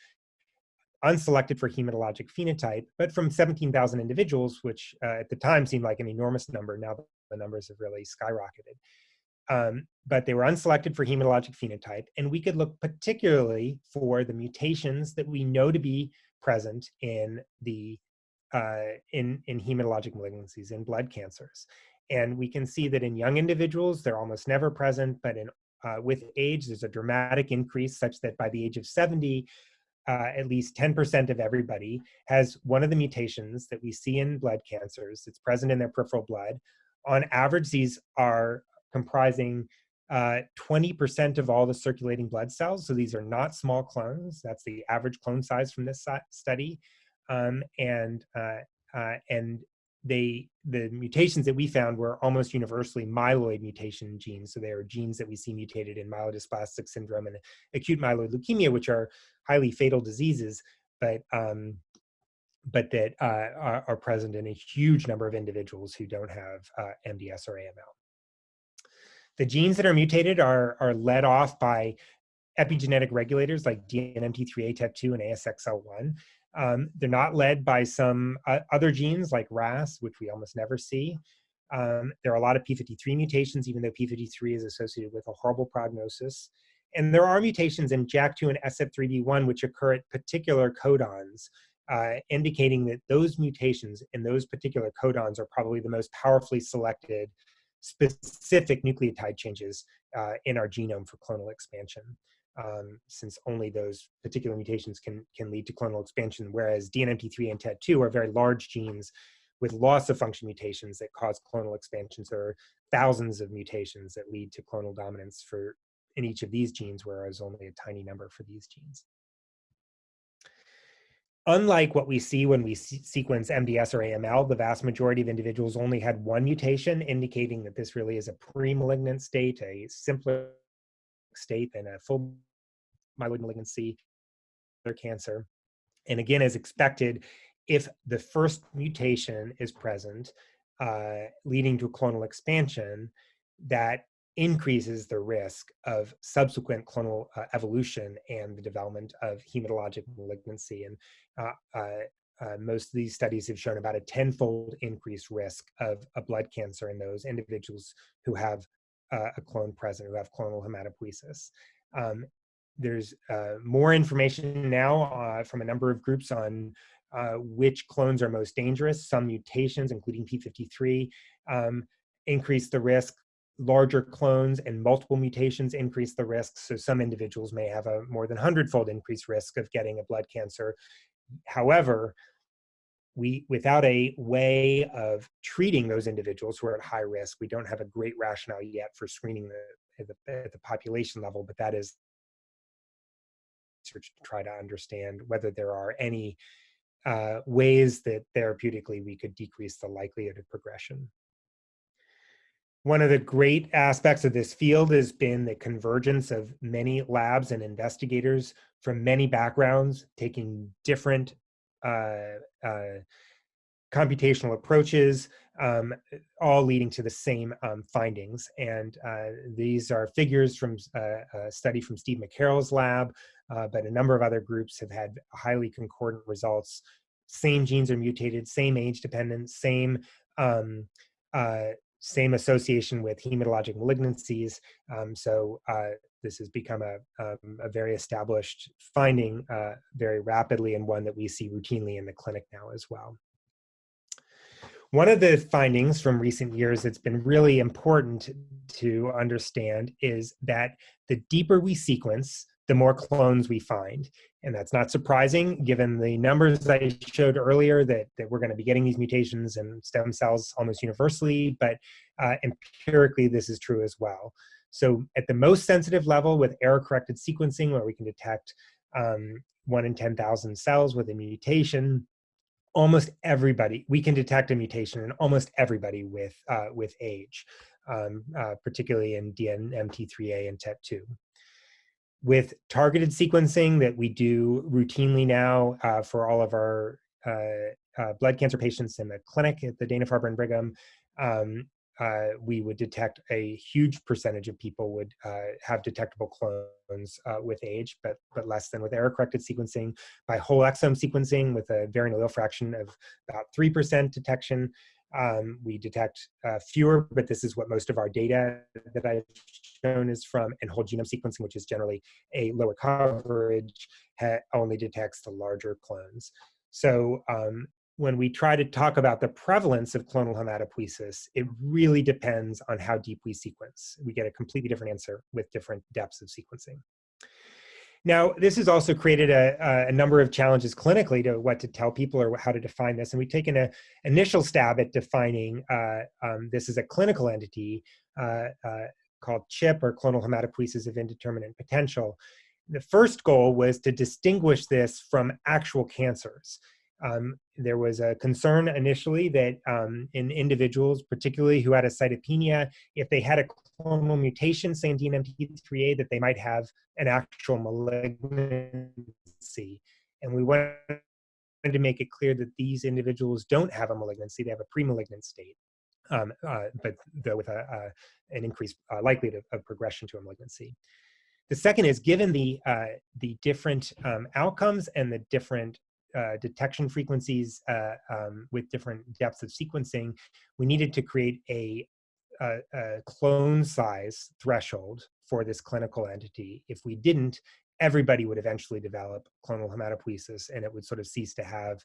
[SPEAKER 2] unselected for hematologic phenotype, but from 17,000 individuals, which at the time seemed like an enormous number. Now the numbers have really skyrocketed. But they were unselected for hematologic phenotype, and we could look particularly for the mutations that we know to be present in the in hematologic malignancies, in blood cancers. And we can see that in young individuals, they're almost never present, but in with age, there's a dramatic increase such that by the age of 70, at least 10% of everybody has one of the mutations that we see in blood cancers that's present in their peripheral blood. On average, these are comprising 20% of all the circulating blood cells. So these are not small clones. That's the average clone size from this study. The mutations that we found were almost universally myeloid mutation genes. So they are genes that we see mutated in myelodysplastic syndrome and acute myeloid leukemia, which are highly fatal diseases, but that are present in a huge number of individuals who don't have MDS or AML. The genes that are mutated are led off by epigenetic regulators like DNMT3A, TET2, and ASXL1. They're not led by some other genes like RAS, which we almost never see. There are a lot of P53 mutations, even though P53 is associated with a horrible prognosis. And there are mutations in JAK2 and SF3B1 which occur at particular codons, indicating that those mutations in those particular codons are probably the most powerfully selected specific nucleotide changes in our genome for clonal expansion, since only those particular mutations can lead to clonal expansion, whereas DNMT3 and TET2 are very large genes with loss of function mutations that cause clonal expansions. There are thousands of mutations that lead to clonal dominance in each of these genes, whereas only a tiny number for these genes. Unlike what we see when we sequence MDS or AML, the vast majority of individuals only had one mutation, indicating that this really is a pre-malignant state, a simpler state than a full myeloid malignancy or cancer. And again, as expected, if the first mutation is present, leading to clonal expansion, that increases the risk of subsequent clonal evolution and the development of hematologic malignancy. And most of these studies have shown about a 10-fold increased risk of a blood cancer in those individuals who have a clone present, who have clonal hematopoiesis. There's more information now from a number of groups on which clones are most dangerous. Some mutations, including P53, increase the risk. Larger clones and multiple mutations increase the risk. So some individuals may have a more than 100-fold increased risk of getting a blood cancer. However, without a way of treating those individuals who are at high risk, we don't have a great rationale yet for screening at the population level, but that is research to try to understand whether there are any ways that therapeutically we could decrease the likelihood of progression. One of the great aspects of this field has been the convergence of many labs and investigators from many backgrounds, taking different computational approaches, all leading to the same findings. And these are figures from a study from Steve McCarroll's lab, but a number of other groups have had highly concordant results. Same genes are mutated, same age dependence, same association with hematologic malignancies. So this has become a very established finding very rapidly, and one that we see routinely in the clinic now as well. One of the findings from recent years that's been really important to understand is that the deeper we sequence, the more clones we find. And that's not surprising given the numbers I showed earlier that we're going to be getting these mutations in stem cells almost universally, but empirically this is true as well. So at the most sensitive level with error-corrected sequencing, where we can detect 1 in 10,000 cells with a mutation, almost everybody, we can detect a mutation in almost everybody with age, particularly in DNMT3A and TET2. With targeted sequencing that we do routinely now for all of our blood cancer patients in the clinic at the Dana Farber and Brigham, we would detect a huge percentage of people would have detectable clones with age, but less than with error-corrected sequencing. By whole exome sequencing with a variant allele fraction of about 3% detection, we detect fewer, but this is what most of our data that I've shown is from, and whole genome sequencing, which is generally a lower coverage, only detects the larger clones. So when we try to talk about the prevalence of clonal hematopoiesis, it really depends on how deep we sequence. We get a completely different answer with different depths of sequencing. Now, this has also created a number of challenges clinically to what to tell people or how to define this. And we've taken an initial stab at defining this as a clinical entity called CHIP, or clonal hematopoiesis of indeterminate potential. The first goal was to distinguish this from actual cancers. There was a concern initially that in individuals, particularly who had a cytopenia, if they had a clonal mutation, say in DNMT3A, that they might have an actual malignancy. And we wanted to make it clear that these individuals don't have a malignancy, they have a pre-malignant state, but though with an increased likelihood of progression to a malignancy. The second is, given the different outcomes and the different detection frequencies with different depths of sequencing, we needed to create a clone size threshold for this clinical entity. If we didn't, everybody would eventually develop clonal hematopoiesis, and it would sort of cease to have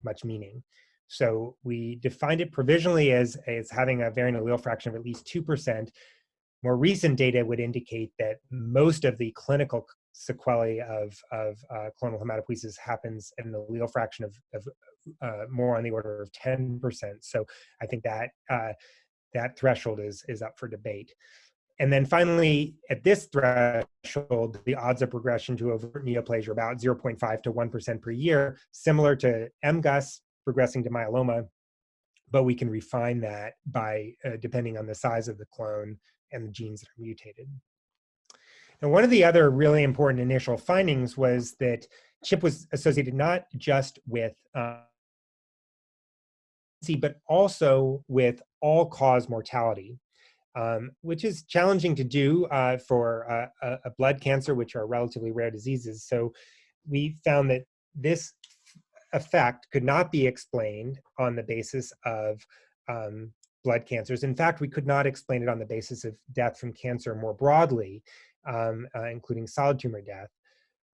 [SPEAKER 2] much meaning. So we defined it provisionally as having a variant allele fraction of at least 2%. More recent data would indicate that most of the clinical sequelae of clonal hematopoiesis happens at an allele fraction of more on the order of 10%. So I think that that threshold is up for debate. And then finally, at this threshold, the odds of progression to overt neoplasia are about 0.5 to 1% per year, similar to MGUS progressing to myeloma, but we can refine that by depending on the size of the clone and the genes that are mutated. Now, one of the other really important initial findings was that CHIP was associated not just with but also with all-cause mortality, which is challenging to do for a blood cancer, which are relatively rare diseases. So we found that this effect could not be explained on the basis of blood cancers. In fact, we could not explain it on the basis of death from cancer more broadly, including solid tumor death.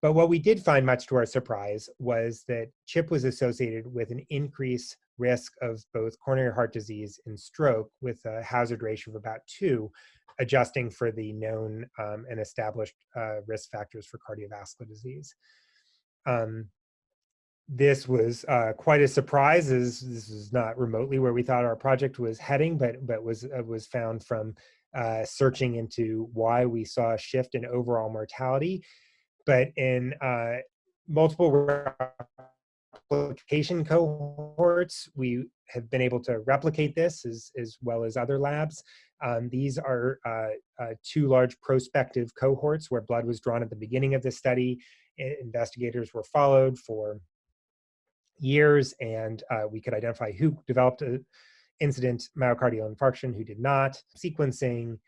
[SPEAKER 2] But what we did find, much to our surprise, was that CHIP was associated with an increased risk of both coronary heart disease and stroke, with a hazard ratio of about 2, adjusting for the known and established risk factors for cardiovascular disease. This was quite a surprise, as this is not remotely where we thought our project was heading, but was found from searching into why we saw a shift in overall mortality. But in multiple replication cohorts, we have been able to replicate this as well as other labs. These are 2 large prospective cohorts where blood was drawn at the beginning of the study. Investigators were followed for years, and we could identify who developed an incident myocardial infarction, who did not, sequencing,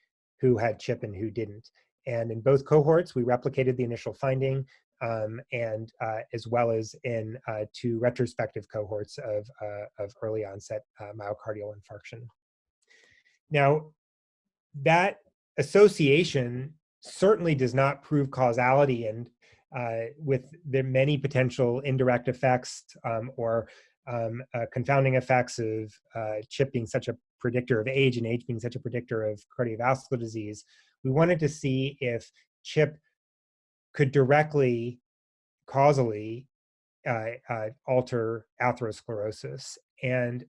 [SPEAKER 2] who had CHIP and who didn't. And in both cohorts, we replicated the initial finding, and as well as in 2 retrospective cohorts of early onset myocardial infarction. Now, that association certainly does not prove causality, and with the many potential indirect effects or confounding effects of CHIP being such a predictor of age and age being such a predictor of cardiovascular disease, we wanted to see if CHIP could directly, causally alter atherosclerosis. And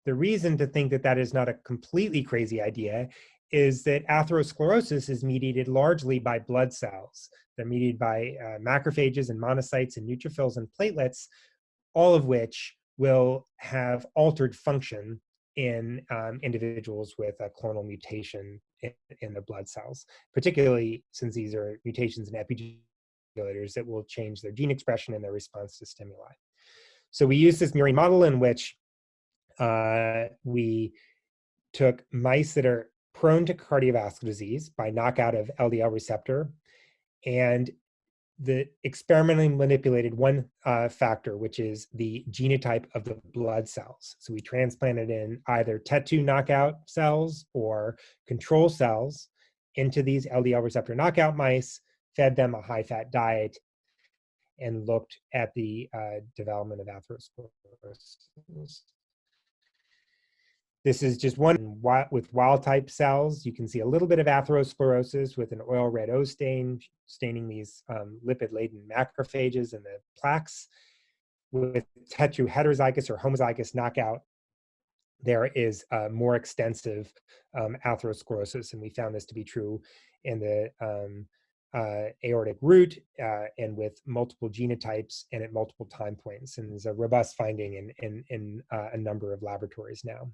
[SPEAKER 2] the reason to think that that is not a completely crazy idea is that atherosclerosis is mediated largely by blood cells. They're mediated by macrophages and monocytes and neutrophils and platelets, all of which will have altered function in individuals with a clonal mutation in the blood cells, particularly since these are mutations in epigenerators that will change their gene expression and their response to stimuli. So we used this murine model in which we took mice that are prone to cardiovascular disease by knockout of LDL receptor, and the experimentally manipulated one factor, which is the genotype of the blood cells. So we transplanted in either TET2 knockout cells or control cells into these LDL receptor knockout mice, fed them a high-fat diet, and looked at the development of atherosclerosis. This is just one with wild-type cells. You can see a little bit of atherosclerosis with an oil red O stain, staining these lipid-laden macrophages and the plaques. With TET2 heterozygous or homozygous knockout, there is more extensive atherosclerosis, and we found this to be true in the aortic root and with multiple genotypes and at multiple time points. And there's a robust finding in a number of laboratories now.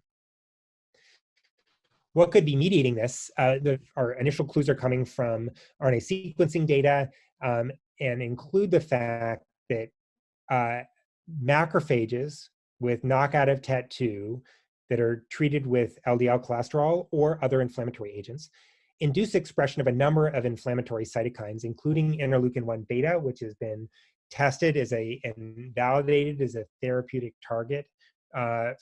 [SPEAKER 2] What could be mediating this? Our initial clues are coming from RNA sequencing data and include the fact that macrophages with knockout of TET2 that are treated with LDL cholesterol or other inflammatory agents induce expression of a number of inflammatory cytokines, including interleukin-1 beta, which has been tested as and validated as a therapeutic target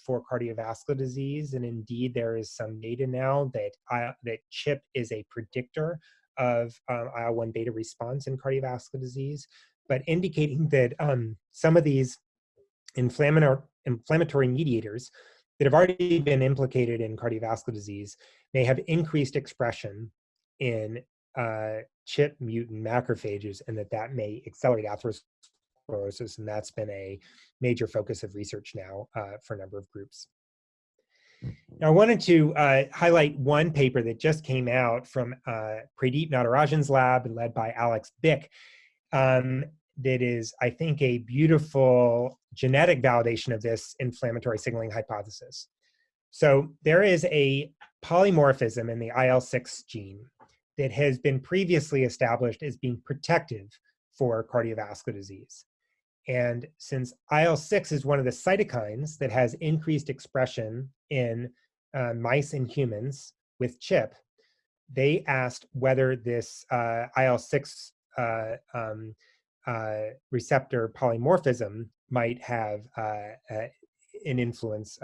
[SPEAKER 2] for cardiovascular disease. And indeed, there is some data now that CHIP is a predictor of IL-1 beta response in cardiovascular disease, but indicating that some of these inflammatory mediators that have already been implicated in cardiovascular disease may have increased expression in CHIP mutant macrophages, and that may accelerate atherosclerosis, and that's been a major focus of research now for a number of groups. Now, I wanted to highlight one paper that just came out from Pradeep Natarajan's lab and led by Alex Bick, that is, I think, a beautiful genetic validation of this inflammatory signaling hypothesis. So there is a polymorphism in the IL-6 gene that has been previously established as being protective for cardiovascular disease. And since IL-6 is one of the cytokines that has increased expression in mice and humans with CHIP, they asked whether this IL-6 receptor polymorphism might have an influence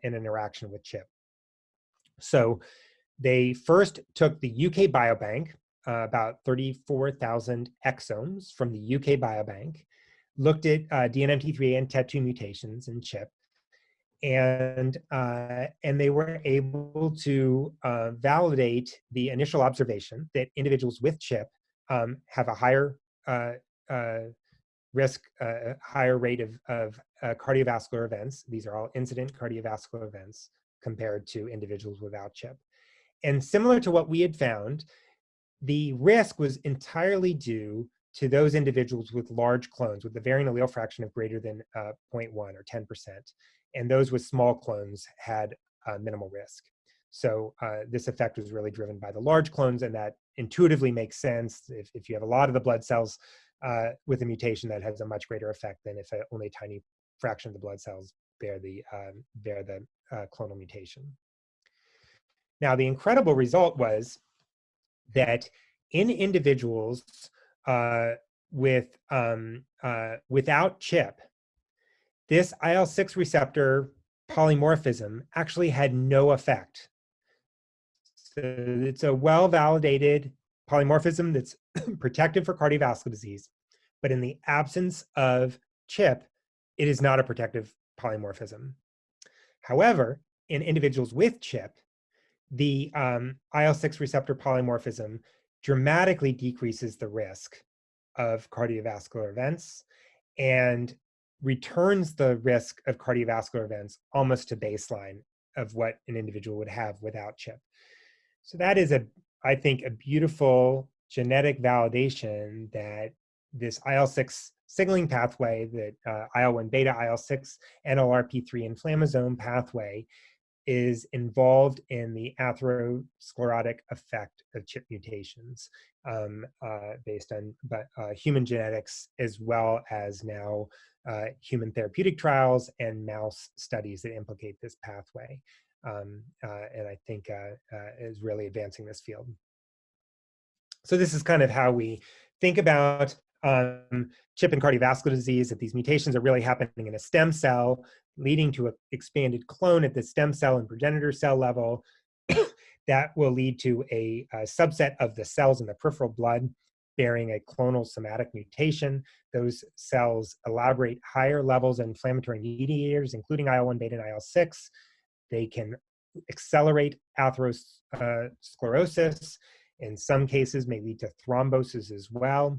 [SPEAKER 2] in interaction with CHIP. So they first took the UK Biobank, about 34,000 exomes from the UK Biobank, looked at DNMT3A and TET2 mutations in CHIP, and they were able to validate the initial observation that individuals with CHIP have a higher risk, higher rate of cardiovascular events. These are all incident cardiovascular events compared to individuals without CHIP. And similar to what we had found, the risk was entirely due to those individuals with large clones, with the variant allele fraction of greater than 0.1 or 10%. And those with small clones had minimal risk. So this effect was really driven by the large clones, and that intuitively makes sense. If you have a lot of the blood cells with a mutation, that has a much greater effect than if only a tiny fraction of the blood cells bear the clonal mutation. Now, the incredible result was that in individuals without CHIP, this IL-6 receptor polymorphism actually had no effect. So it's a well-validated polymorphism that's protective for cardiovascular disease, but in the absence of CHIP, it is not a protective polymorphism. However, in individuals with CHIP, the IL-6 receptor polymorphism dramatically decreases the risk of cardiovascular events and returns the risk of cardiovascular events almost to baseline of what an individual would have without CHIP. So that is, I think, a beautiful genetic validation that this IL-6 signaling pathway, that IL-1 beta, IL-6, NLRP3 inflammasome pathway, is involved in the atherosclerotic effect of CHIP mutations based on human genetics, as well as now human therapeutic trials and mouse studies that implicate this pathway. And I think is really advancing this field. So this is kind of how we think about CHIP and cardiovascular disease, that these mutations are really happening in a stem cell, leading to an expanded clone at the stem cell and progenitor cell level that will lead to a subset of the cells in the peripheral blood bearing a clonal somatic mutation. Those cells elaborate higher levels of inflammatory mediators, including IL-1 beta and IL-6. They can accelerate atherosclerosis. In some cases, may lead to thrombosis as well.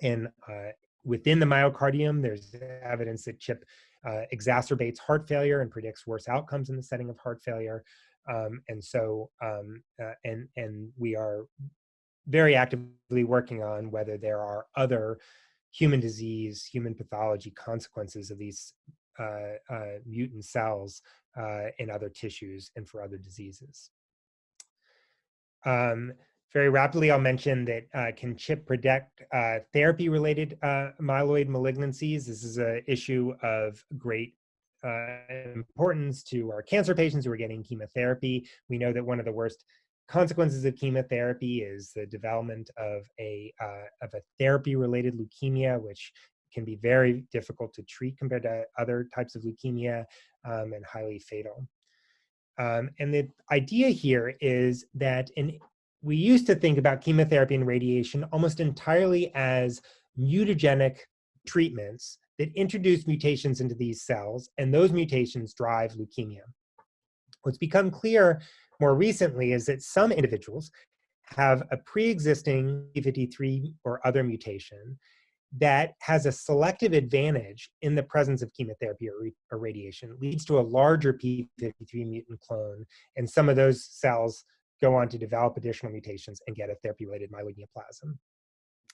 [SPEAKER 2] And within the myocardium, there's evidence that CHIP exacerbates heart failure and predicts worse outcomes in the setting of heart failure. And we are very actively working on whether there are other human disease, human pathology consequences of these mutant cells in other tissues and for other diseases. Very rapidly, I'll mention that can CHIP predict therapy-related myeloid malignancies? This is an issue of great importance to our cancer patients who are getting chemotherapy. We know that one of the worst consequences of chemotherapy is the development of a therapy-related leukemia, which can be very difficult to treat compared to other types of leukemia, and highly fatal. And the idea here is that we used to think about chemotherapy and radiation almost entirely as mutagenic treatments that introduce mutations into these cells, and those mutations drive leukemia. What's become clear more recently is that some individuals have a pre-existing p53 or other mutation that has a selective advantage in the presence of chemotherapy or radiation. It leads to a larger p53 mutant clone, and some of those cells go on to develop additional mutations and get a therapy-related myeloneoplasm.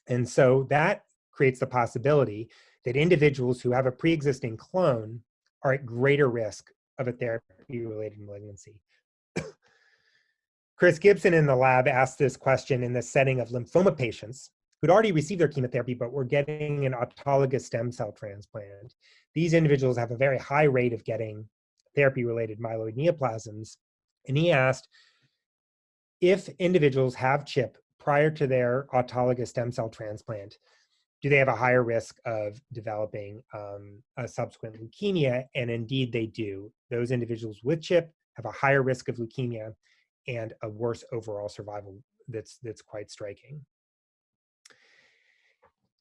[SPEAKER 2] And so that creates the possibility that individuals who have a pre-existing clone are at greater risk of a therapy-related malignancy. Chris Gibson in the lab asked this question in the setting of lymphoma patients who'd already received their chemotherapy but were getting an autologous stem cell transplant. These individuals have a very high rate of getting therapy-related myeloid neoplasms. And he asked, if individuals have CHIP prior to their autologous stem cell transplant, do they have a higher risk of developing a subsequent leukemia? And indeed they do. Those individuals with CHIP have a higher risk of leukemia and a worse overall survival that's quite striking.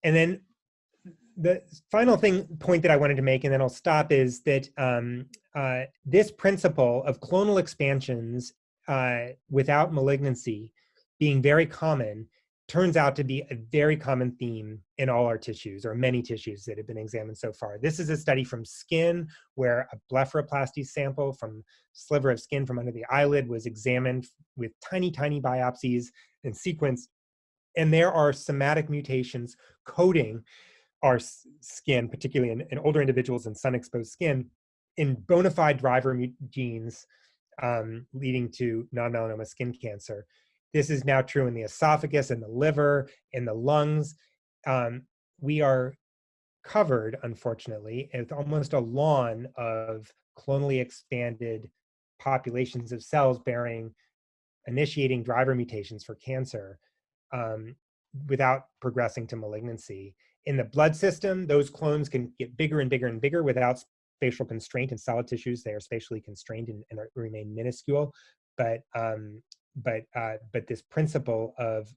[SPEAKER 2] And then the final point that I wanted to make, and then I'll stop, is that this principle of clonal expansions without malignancy being very common turns out to be a very common theme in all our tissues, or many tissues that have been examined so far. This is a study from skin where a blepharoplasty sample from sliver of skin from under the eyelid was examined with tiny, tiny biopsies and sequenced. And there are somatic mutations coating our skin, particularly in older individuals and sun-exposed skin, in bona fide driver genes leading to non-melanoma skin cancer. This is now true in the esophagus and the liver, in the lungs. We are covered, unfortunately, with almost a lawn of clonally expanded populations of cells initiating driver mutations for cancer without progressing to malignancy. In the blood system, those clones can get bigger and bigger and bigger without spatial constraint. In solid tissues, they are spatially constrained and remain minuscule. But this principle of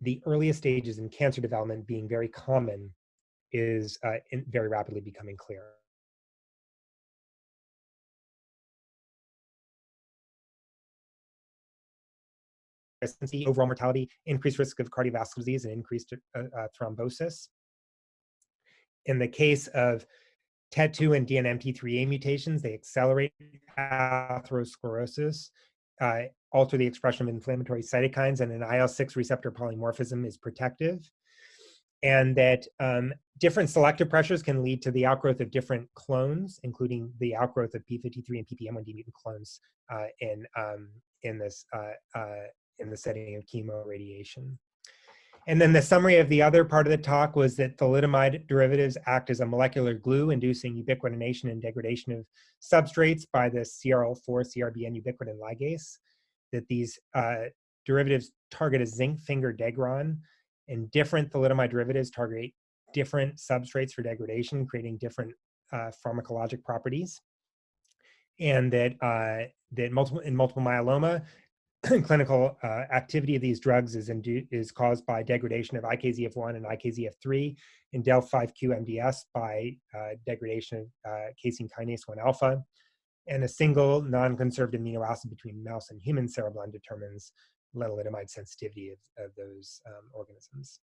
[SPEAKER 2] the earliest stages in cancer development being very common is very rapidly becoming clear. Overall mortality, increased risk of cardiovascular disease, and increased thrombosis. In the case of TET2 and DNMT3A mutations, they accelerate atherosclerosis, alter the expression of inflammatory cytokines, and an IL-6 receptor polymorphism is protective. And that different selective pressures can lead to the outgrowth of different clones, including the outgrowth of p53 and ppm1D mutant clones in the setting of chemo radiation. And then the summary of the other part of the talk was that thalidomide derivatives act as a molecular glue, inducing ubiquitination and degradation of substrates by the CRL4 CRBN ubiquitin ligase, that these derivatives target a zinc finger degron, and different thalidomide derivatives target different substrates for degradation, creating different pharmacologic properties. And that in multiple myeloma, clinical activity of these drugs is caused by degradation of IKZF1 and IKZF3, in del(5q) MDS by degradation of casein kinase 1 alpha, and a single non-conserved amino acid between mouse and human cereblon determines lenalidomide sensitivity of those organisms.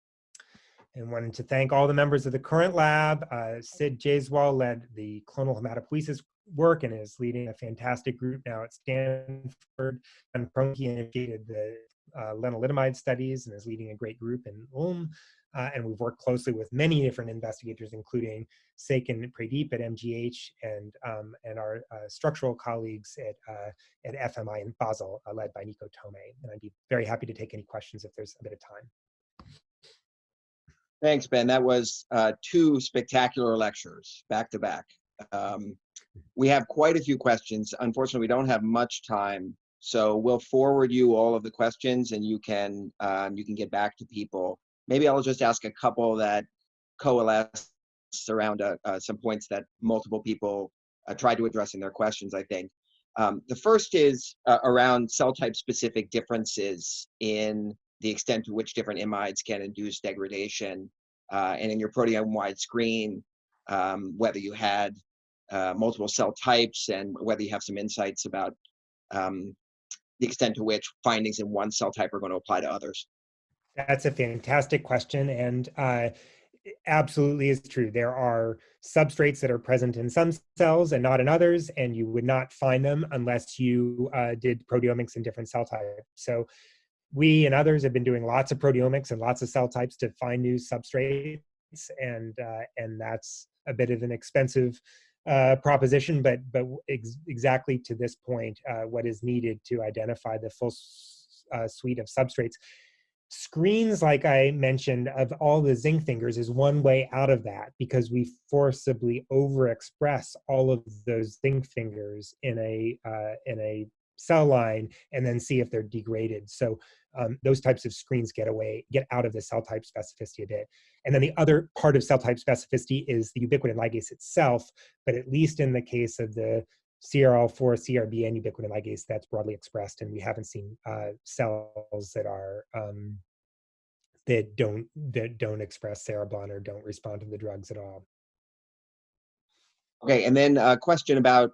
[SPEAKER 2] And wanted to thank all the members of the current lab. Sid Jaiswal led the clonal hematopoiesis work and is leading a fantastic group now at Stanford. And Kroenke initiated the lenalidomide studies and is leading a great group in Ulm. And we've worked closely with many different investigators, including Seiken Pradeep at MGH and our structural colleagues at FMI in Basel, led by Nico Tomei. And I'd be very happy to take any questions if there's a bit of time.
[SPEAKER 1] Thanks, Ben. That was 2 spectacular lectures back to back. We have quite a few questions. Unfortunately, we don't have much time, So we'll forward you all of the questions, and you can get back to people. Maybe I'll just ask a couple that coalesce around some points that multiple people tried to address in their questions, I think. The first is around cell type specific differences in the extent to which different imides can induce degradation. And in your proteome-wide screen, whether you had multiple cell types and whether you have some insights about the extent to which findings in one cell type are going to apply to others.
[SPEAKER 2] That's a fantastic question, and absolutely is true. There are substrates that are present in some cells and not in others, and you would not find them unless you did proteomics in different cell types. So we and others have been doing lots of proteomics and lots of cell types to find new substrates, and that's a bit of an expensive proposition, but exactly to this point, what is needed to identify the full suite of substrates. Screens, like I mentioned, of all the zinc fingers is one way out of that, because we forcibly overexpress all of those zinc fingers in a cell line and then see if they're degraded. So those types of screens get out of the cell type specificity a bit. And then the other part of cell type specificity is the ubiquitin ligase itself, but at least in the case of the CRL4, CRB, and ubiquitin ligase, that's broadly expressed, and we haven't seen cells that are that don't express cereblon or don't respond to the drugs at all.
[SPEAKER 1] Okay, and then a question about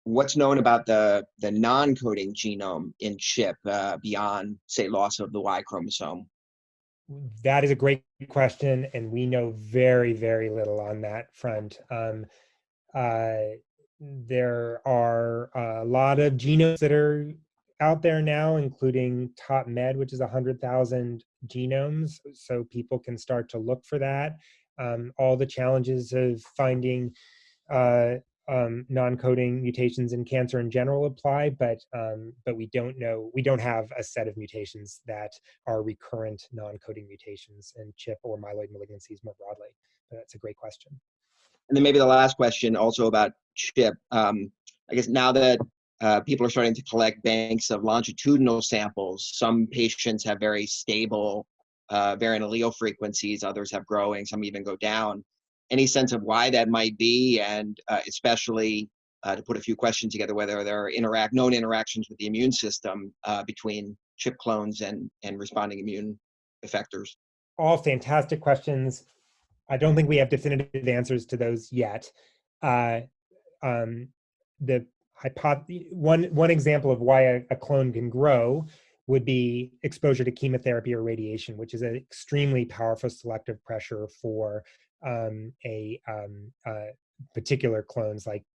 [SPEAKER 1] what's known about the non-coding genome in CHIP beyond, say, loss of the Y chromosome.
[SPEAKER 2] That is a great question, and we know very, very little on that front. There are a lot of genomes that are out there now, including TopMed, which is 100,000 genomes. So people can start to look for that. All the challenges of finding non-coding mutations in cancer in general apply, but we don't know. We don't have a set of mutations that are recurrent non-coding mutations in CHIP or myeloid malignancies more broadly. But that's a great question.
[SPEAKER 1] And then maybe the last question also about CHIP. I guess now that people are starting to collect banks of longitudinal samples, some patients have very stable variant allele frequencies, others have growing, some even go down. Any sense of why that might be, and especially to put a few questions together, whether there are known interactions with the immune system between CHIP clones and responding immune effectors?
[SPEAKER 2] All fantastic questions. I don't think we have definitive answers to those yet. The one example of why a clone can grow would be exposure to chemotherapy or radiation, which is an extremely powerful selective pressure for particular clones like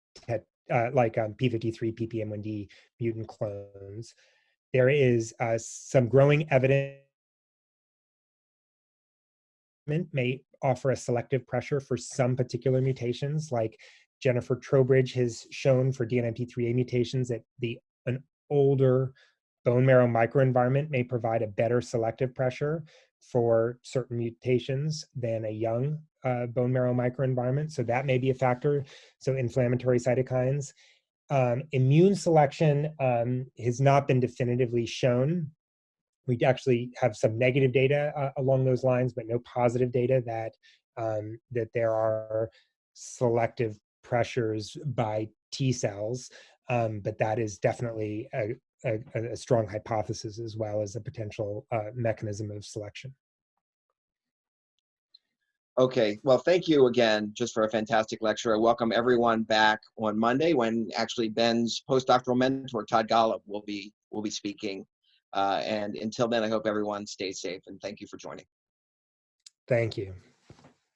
[SPEAKER 2] p53, ppm1D mutant clones. There is some growing evidence may offer a selective pressure for some particular mutations, like Jennifer Trowbridge has shown for DNMT3A mutations that an older bone marrow microenvironment may provide a better selective pressure for certain mutations than a young bone marrow microenvironment. So that may be a factor. So inflammatory cytokines. Immune selection has not been definitively shown. We actually have some negative data along those lines, but no positive data that there are selective pressures by T cells. But that is definitely a strong hypothesis, as well as a potential mechanism of selection.
[SPEAKER 1] Okay, well, thank you again just for a fantastic lecture. I welcome everyone back on Monday, when actually Ben's postdoctoral mentor, Todd Golub, will be speaking. And until then, I hope everyone stays safe, and thank you for joining.
[SPEAKER 2] Thank you.